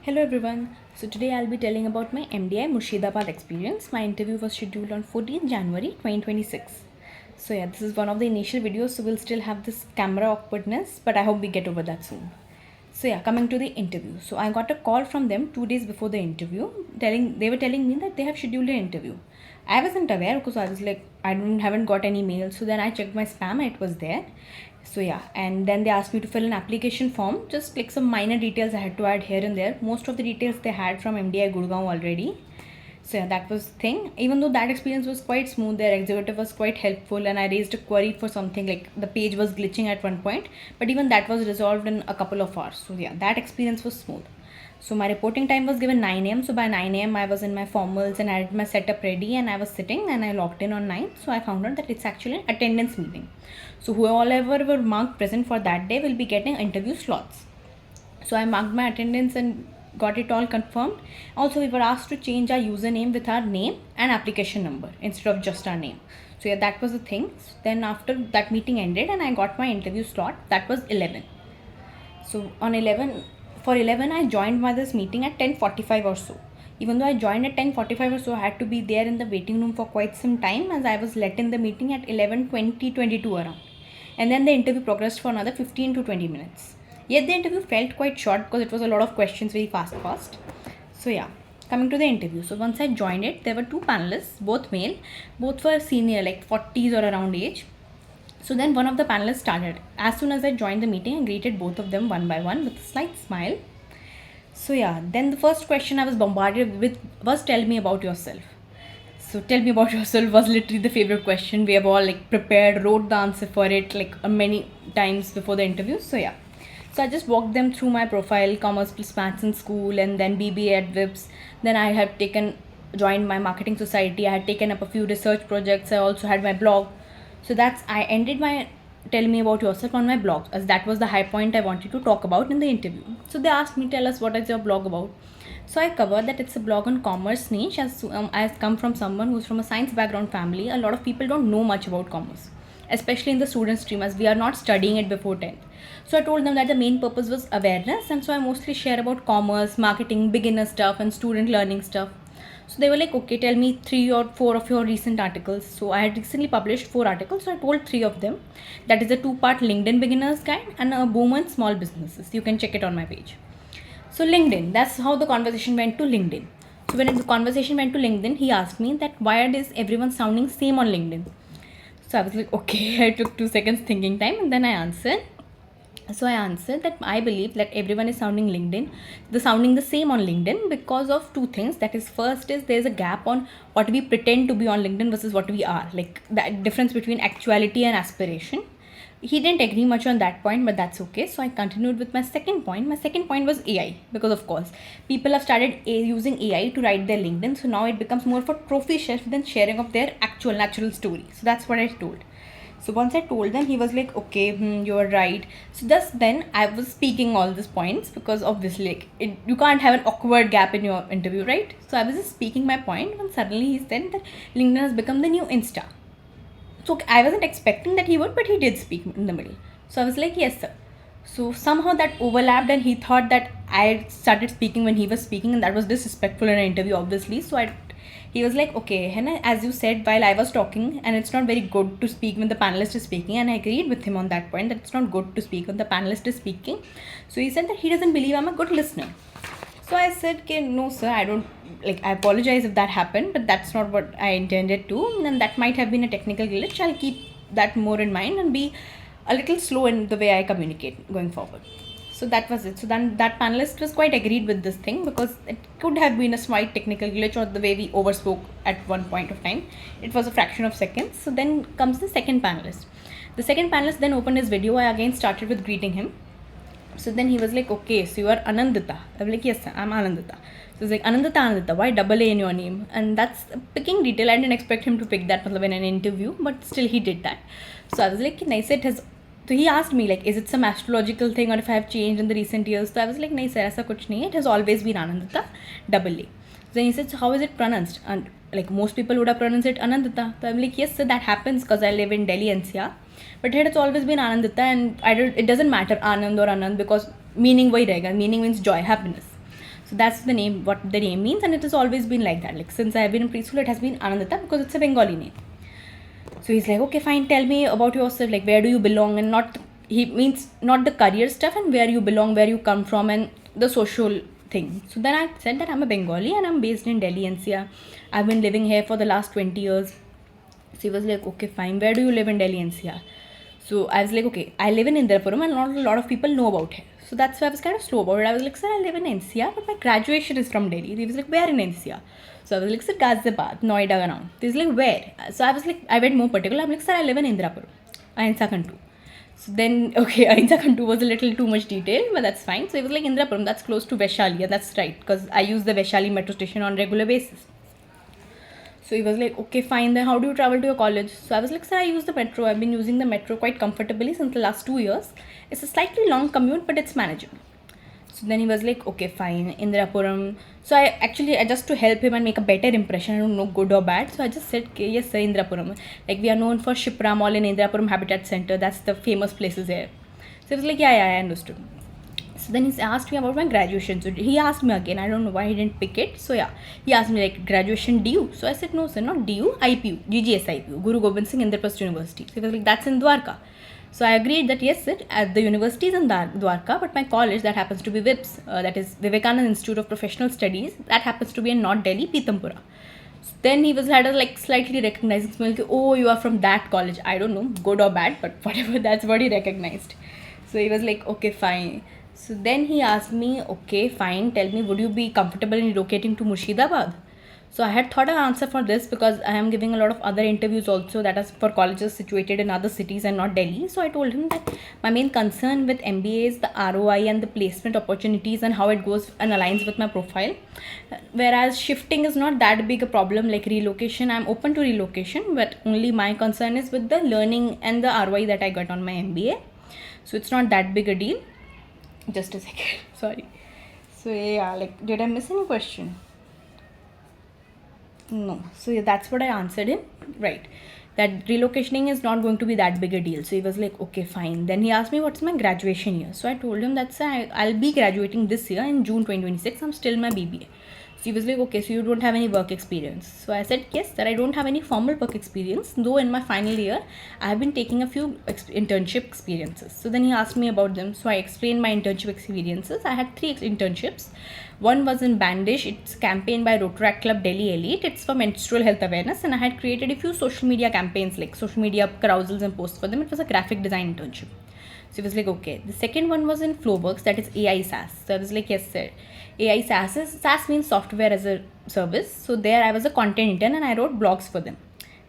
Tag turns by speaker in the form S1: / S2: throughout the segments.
S1: Hello everyone. So today I'll be telling about my MDI Murshidabad experience. My interview was scheduled on 14th January 2026. So yeah, this is one of the initial videos, so we'll still have this camera awkwardness, but I hope we get over that soon. So yeah, coming to the interview. So I got a call from them 2 days before the interview, they were telling me that they have scheduled an interview. I wasn't aware because I was like, haven't got any mail. So then I checked my spam and it was there. So yeah, and then they asked me to fill an application form, just like some minor details I had to add here and there. Most of the details they had from MDI Gurgaon already. So yeah, that was the thing. Even though that experience was quite smooth, their executive was quite helpful, and I raised a query for something like the page was glitching at one point, but even that was resolved in a couple of hours. So yeah, that experience was smooth. So my reporting time was given 9 a.m. So by 9 a.m. I was in my formals and I had my setup ready and I was sitting and I logged in on 9. So I found out that it's actually an attendance meeting. So whoever were marked present for that day will be getting interview slots. So I marked my attendance and got it all confirmed. Also, we were asked to change our username with our name and application number instead of just our name. So yeah, that was the thing. Then after that meeting ended and I got my interview slot, that was 11. So on 11, for 11 I joined by this meeting at 10:45 or so. Even though I joined at 10:45 or so, I had to be there in the waiting room for quite some time as I was let in the meeting at 11:20-22 around. And then the interview progressed for another 15 to 20 minutes. Yet the interview felt quite short because it was a lot of questions very fast. So yeah, coming to the interview. So once I joined it, there were two panelists, both male, both were senior, like 40s or around age. So then one of the panelists started. As soon as I joined the meeting, I greeted both of them one by one with a slight smile. So yeah, then the first question I was bombarded with was, tell me about yourself. So tell me about yourself was literally the favorite question. We have all like prepared, wrote the answer for it like many times before the interview. So yeah. So I just walked them through my profile, commerce plus maths in school, and then BBA at WIPS. Then I had joined my marketing society. I had taken up a few research projects. I also had my blog. So I ended my tell me about yourself on my blog, as that was the high point I wanted to talk about in the interview. So they asked me, tell us what is your blog about. So I covered that it's a blog on commerce niche, as I come from someone who's from a science background family. A lot of people don't know much about commerce, especially in the student stream, as we are not studying it before 10th. So I told them that the main purpose was awareness, and so I mostly share about commerce, marketing, beginner stuff and student learning stuff. So they were like, okay, tell me 3 or 4 of your recent articles. So I had recently published 4 articles, so I told 3 of them. That is a 2-part LinkedIn beginner's guide and a boom on small businesses. You can check it on my page. So LinkedIn, that's how the conversation went to LinkedIn. So when the conversation went to LinkedIn, he asked me that why is everyone sounding same on LinkedIn? So I was like, okay, I took 2 seconds thinking time and then I answered. So I answered that I believe that everyone is sounding the same on LinkedIn because of 2 things. That is, first is there's a gap on what we pretend to be on LinkedIn versus what we are, like that difference between actuality and aspiration. He didn't agree much on that point, but that's okay. So I continued with my second point. My second point was AI, because of course people have started using AI to write their LinkedIn. So now it becomes more of a trophy shelf than sharing of their actual natural story. So that's what I told. So once I told them, he was like, okay, you're right. So just then I was speaking all these points because obviously you can't have an awkward gap in your interview, right? So I was just speaking my point when suddenly he said that LinkedIn has become the new Insta. So I wasn't expecting that he would, but he did speak in the middle. So I was like, yes, sir. So somehow that overlapped and he thought that I started speaking when he was speaking, and that was disrespectful in an interview, obviously. So he was like, okay, Hannah, as you said while I was talking, and it's not very good to speak when the panelist is speaking, and I agreed with him on that point, that it's not good to speak when the panelist is speaking. So he said that he doesn't believe I'm a good listener. So I said, okay, no sir, I apologize if that happened, but that's not what I intended to, and that might have been a technical glitch. I'll keep that more in mind and be a little slow in the way I communicate going forward. So that was it. So then that panelist was quite agreed with this thing, because it could have been a slight technical glitch or the way we overspoke at one point of time. It was a fraction of seconds. So then comes the second panelist. The second panelist then opened his video. I again started with greeting him. So then he was like, okay, so you are Anandita. I was like, yes sir, I'm Anandita. So he's like, Anandita, why double A in your name? And that's a picking detail. I didn't expect him to pick that in an interview, but still he did that. So I was like, nice, it has. So he asked me like, is it some astrological thing or if I have changed in the recent years? So I was like, nahi sir, aisa kuch nahi hai. It has always been Anandita, double A. So then he said, so how is it pronounced? And like most people would have pronounced it Anandita. So I'm like, yes sir, that happens because I live in Delhi NCR. But here it's always been Anandita, and it doesn't matter Anand or Anand, because meaning wahi rahega. Meaning means joy, happiness. So that's the name, what the name means, and it has always been like that. Like since I have been in preschool, it has been Anandita because it's a Bengali name. So he's like, okay, fine, tell me about yourself, like where do you belong, and not, he means not the career stuff, and where you belong, where you come from, and the social thing. So then I said that I'm a Bengali and I'm based in Delhi NCR. I've been living here for the last 20 years. So he was like, okay, fine, where do you live in Delhi NCR? So I was like, okay, I live in Indrapuram and not a lot of people know about it. So that's why I was kind of slow about it. I was like, sir, I live in NCR, but my graduation is from Delhi. He was like, where in NCR? So I was like, sir, Ghaziabad, Noida around. He was like, where? So I was like, I went more particular. I'm like, sir, I live in Indrapuram, Ahimsa Kantu. So then, okay, Ahimsa Kantu was a little too much detail, but that's fine. So he was like, Indrapuram, that's close to Vaishali. And that's right, because I use the Vaishali metro station on regular basis. So he was like, okay, fine, then how do you travel to your college? So I was like, sir, I use the metro. I've been using the metro quite comfortably since the last 2 years. It's a slightly long commute, but it's manageable. So then he was like, okay, fine, Indrapuram. So I just to help him and make a better impression, I don't know, good or bad. So I just said, okay, yes, sir, Indrapuram. Like we are known for Shipra Mall in Indrapuram Habitat Center. That's the famous places there. So he was like, yeah, I understood. So then he asked me about my graduation. So he asked me again. I don't know why he didn't pick it. So yeah, he asked me like graduation DU. So I said no sir, not DU, IPU, GGS IPU, Guru Gobind Singh Indraprasth University. So he was like, that's in Dwarka. So I agreed that yes sir, at the university is in Dwarka, but my college that happens to be VIPS, that is Vivekananda Institute of Professional Studies, that happens to be in North Delhi, Pitampura. So then he had a like slightly recognizing smile. Like, oh, you are from that college. I don't know, good or bad, but whatever. That's what he recognized. So he was like, okay, fine. So then he asked me, okay, fine, tell me, would you be comfortable in relocating to Murshidabad? So I had thought an answer for this because I am giving a lot of other interviews also that are for colleges situated in other cities and not Delhi. So I told him that my main concern with MBA is the ROI and the placement opportunities and how it goes and aligns with my profile. Whereas shifting is not that big a problem like relocation. I'm open to relocation, but only my concern is with the learning and the ROI that I got on my MBA. So it's not that big a deal. Just a second, sorry. So yeah, like did I miss any question? No. So yeah, that's what I answered him. Right, that relocating is not going to be that big a deal. So he was like, okay, fine. Then he asked me what's my graduation year. So I told him that's I'll be graduating this year in June 2026. I'm still in my BBA. So he was like, okay, so you don't have any work experience. So I said, yes, that I don't have any formal work experience, though in my final year, I have been taking a few internship experiences. So then he asked me about them. So I explained my internship experiences. I had 3 internships. One was in Bandish. It's campaign by Rotaract Club Delhi Elite. It's for menstrual health awareness. And I had created a few social media campaigns, like social media carousels and posts for them. It was a graphic design internship. So he was like, okay. The second one was in Flowworks, that is AI SaaS. So I was like, yes, sir. AI SaaS means software as a service. So there I was a content intern and I wrote blogs for them.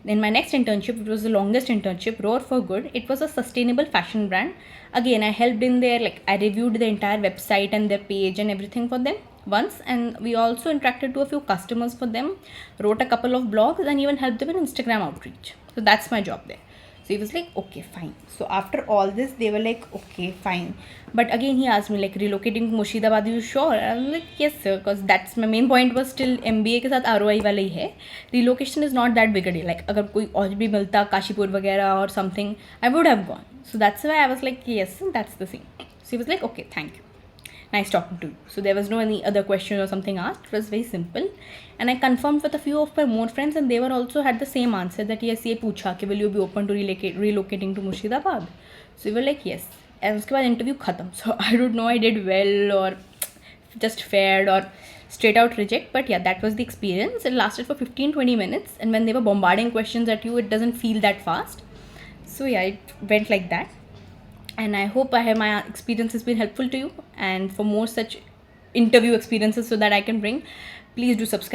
S1: In my next internship, it was the longest internship, Roar for Good. It was a sustainable fashion brand. Again, I helped in there, like I reviewed the entire website and their page and everything for them once. And we also interacted to a few customers for them, wrote a couple of blogs and even helped them in Instagram outreach. So that's my job there. So he was like, okay, fine. So after all this, they were like, okay, fine. But again, he asked me like, relocating to Murshidabad, are you sure? I was like, yes, sir, because that's my main point was still MBA के साथ ROI वाला ही है. Relocation is not that big a deal. Like अगर कोई और भी मिलता काशीपुर वगैरह or something, I would have gone. So that's why I was like, yes, that's the thing. So he was like, okay, thank you. Nice talking to you. So there was no any other question or something asked. It was very simple. And I confirmed with a few of my more friends and they were also had the same answer that yes, ये पूछा कि will you be open to relocating to Murshidabad? So we were like, yes. And उसके बाद interview खत्म. So I don't know I did well or just failed or straight out reject. But yeah, that was the experience. It lasted for 15-20 minutes. And when they were bombarding questions at you, it doesn't feel that fast. So yeah, it went like that. And I hope my experience has been helpful to you. And for more such interview experiences so that I can bring, please do subscribe.